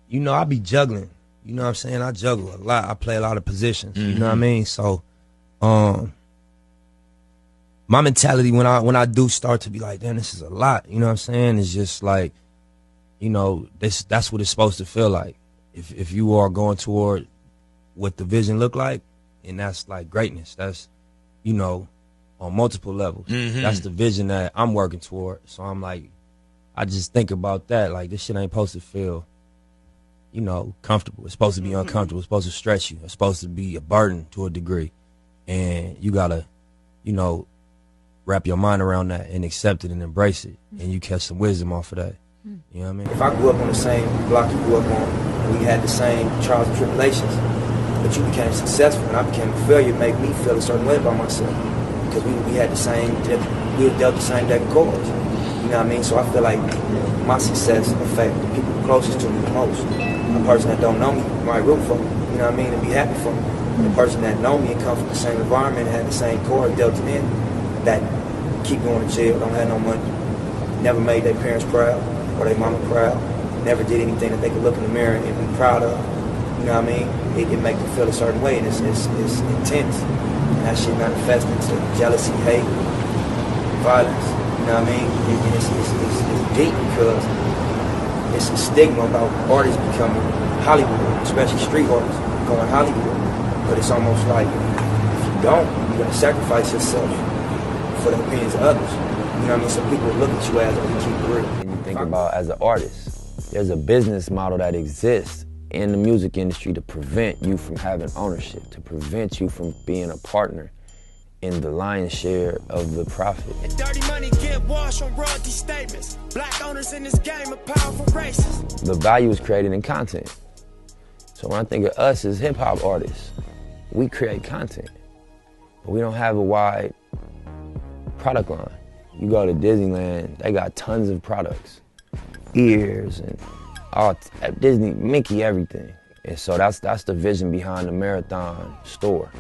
you know, I be juggling. You know what I'm saying? I juggle a lot. I play a lot of positions. You know what I mean? So, my mentality when I do start to be like, damn, this is a lot. You know what I'm saying? It's just like, you know, that's what it's supposed to feel like. If you are going toward what the vision look like, and that's like greatness. That's, you know, on multiple levels. That's the vision that I'm working toward. So I'm like, I just think about that. Like, this shit ain't supposed to feel, you know, comfortable. It's supposed to be uncomfortable. It's supposed to stretch you. It's supposed to be a burden to a degree. And you gotta, you know, wrap your mind around that and accept it and embrace it. And you catch some wisdom off of that. You know what I mean? If I grew up on the same block you grew up on, and we had the same trials and tribulations, but you became successful and I became a failure, it made me feel a certain way about myself. Because we had the same, we were dealt the same deck of cards. You know what I mean? So I feel like my success affects the people closest to me the most. A person that don't know me might root for me, you know what I mean, and be happy for me. The person that know me and come from the same environment and had the same cards dealt to them, that keep going to jail, don't have no money, never made their parents proud or their mama proud, never did anything that they could look in the mirror and be proud of. You know what I mean? It makes them feel a certain way, and it's intense. And that shit manifests into jealousy, hate, violence. You know what I mean? And it's deep because it's a stigma about artists becoming Hollywood, especially street artists going Hollywood. But it's almost like if you don't, you're gonna sacrifice yourself for the opinions of others. You know what I mean? So people look at you as a keep real. And you think about as an artist, there's a business model that exists in the music industry to prevent you from having ownership, to prevent you from being a partner in the lion's share of the profit. And dirty money get washed on royalty statements. Black owners in this game are powerful racists. The value is created in content. So when I think of us as hip hop artists, we create content, but we don't have a wide product line. You go to Disneyland, they got tons of products, ears and all Disney, Mickey, everything. And so that's the vision behind the Marathon store.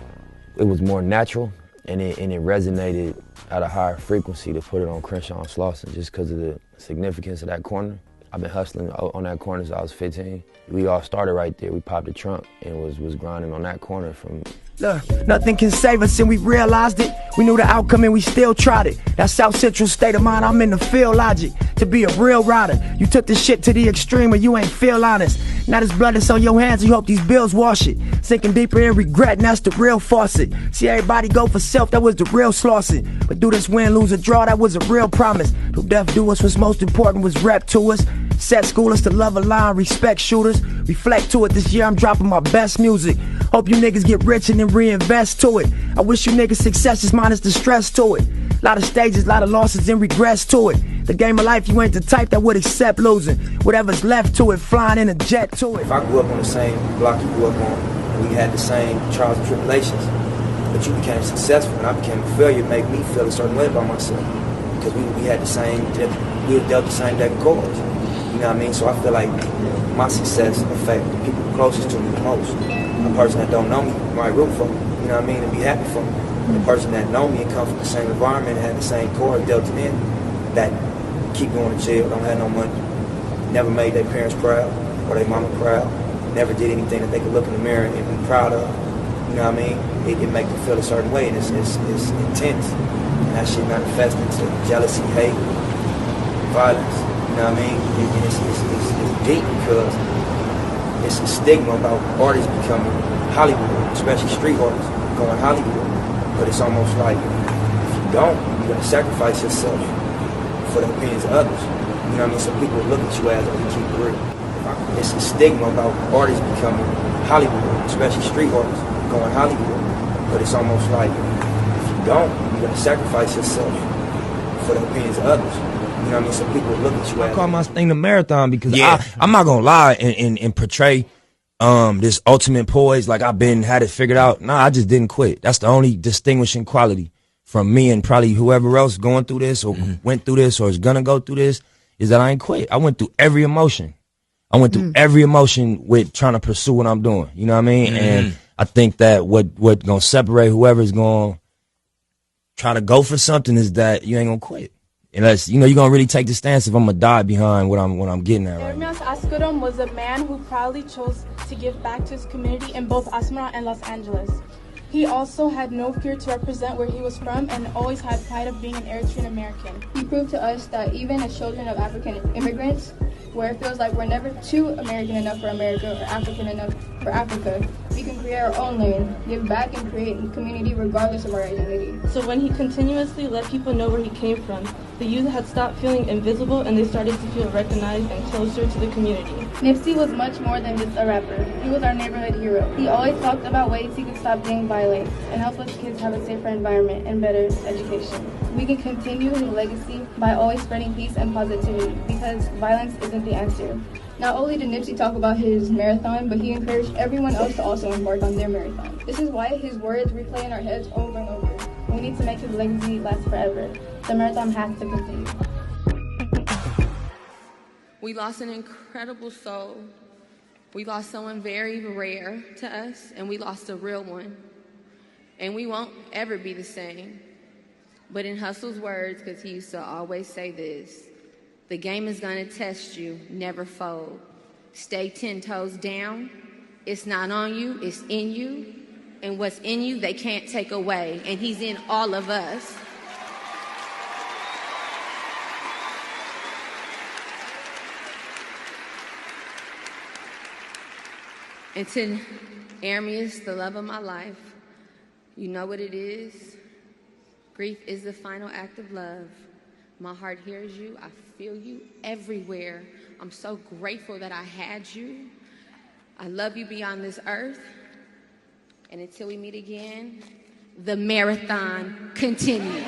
It was more natural, and it resonated at a higher frequency to put it on Crenshaw and Slauson just because of the significance of that corner. I've been hustling on that corner since I was 15. We all started right there. We popped the trunk and was grinding on that corner from... Look, nothing can save us and we realized it. We knew the outcome and we still tried it. That South Central state of mind, I'm in the field logic. To be a real rider, you took this shit to the extreme and you ain't feel honest. Now this blood is on your hands, you hope these bills wash it. Sinking deeper in regret, and that's the real faucet. See everybody go for self, that was the real Slauson. But do this win, lose or draw, that was a real promise. Do death do us, what's most important was rep to us. Set schoolers to love a line, respect shooters. Reflect to it, this year I'm dropping my best music. Hope you niggas get rich and then reinvest to it. I wish you niggas success just minus the stress to it. Lot of stages, lot of losses and regrets to it. The game of life, you ain't the type that would accept losing. Whatever's left to it, flying in a jet to it. If I grew up on the same block you grew up on, and we had the same trials and tribulations, but you became successful and I became a failure, it made me feel a certain way about myself. Because we had the same, we were dealt the same deck of cards. You know what I mean? So I feel like my success affects the people closest to me the most. A person that don't know me might root for me, you know what I mean, and be happy for me. The person that know me and come from the same environment and had the same core dealt to them, that keep going to jail, don't have no money, never made their parents proud or their mama proud, never did anything that they could look in the mirror and be proud of. You know what I mean? It makes them feel a certain way, and it's intense. And that shit manifests into jealousy, hate, violence. You know what I mean? And it's deep because it's a stigma about artists becoming Hollywood, especially street artists going Hollywood. But it's almost like if you don't, you're gonna sacrifice yourself for the opinions of others. You know what I mean? So people look at you as a keep real. It's a stigma about artists becoming Hollywood, especially street artists going Hollywood. But it's almost like if you don't, you're gonna sacrifice yourself for the opinions of others. You know what I mean? So people look at you as... I call my thing the Marathon because yeah. I'm not gonna lie and portray this ultimate poise like I've had it figured out. Nah, I just didn't quit. That's the only distinguishing quality from me and probably whoever else going through this or went through this or is gonna go through this, is that I ain't quit. I went through every emotion. I went through every emotion with trying to pursue what I'm doing. You know what I mean? And I think that what gonna separate whoever's gonna try to go for something is that you ain't gonna quit. unless, you know, you're gonna really take the stance if I'm gonna die behind what I'm getting at right now. Ermias Askerom was a man who proudly chose to give back to his community in both Asmara and Los Angeles. He also had no fear to represent where he was from and always had pride of being an Eritrean American. He proved to us that even as children of African immigrants, where it feels like we're never too American enough for America or African enough for Africa, we can create our own lane, give back, and create a community regardless of our identity. So when he continuously let people know where he came from, the youth had stopped feeling invisible and they started to feel recognized and closer to the community. Nipsey was much more than just a rapper. He was our neighborhood hero. He always talked about ways he could stop gang violence and help us kids have a safer environment and better education. We can continue his legacy by always spreading peace and positivity because violence isn't the answer. Not only did Nipsey talk about his marathon, but he encouraged everyone else to also embark on their marathon. This is why his words replay in our heads over and over. We need to make his legacy last forever. The marathon has to continue. We lost an incredible soul. We lost someone very rare to us, and we lost a real one. And we won't ever be the same. But in Hussle's words, because he used to always say this, the game is going to test you, never fold. Stay 10 toes down. It's not on you, it's in you. And what's in you, they can't take away. And he's in all of us. And to Ermias, the love of my life, you know what it is. Grief is the final act of love. My heart hears you. I feel you everywhere. I'm so grateful that I had you. I love you beyond this earth. And until we meet again, the marathon continues.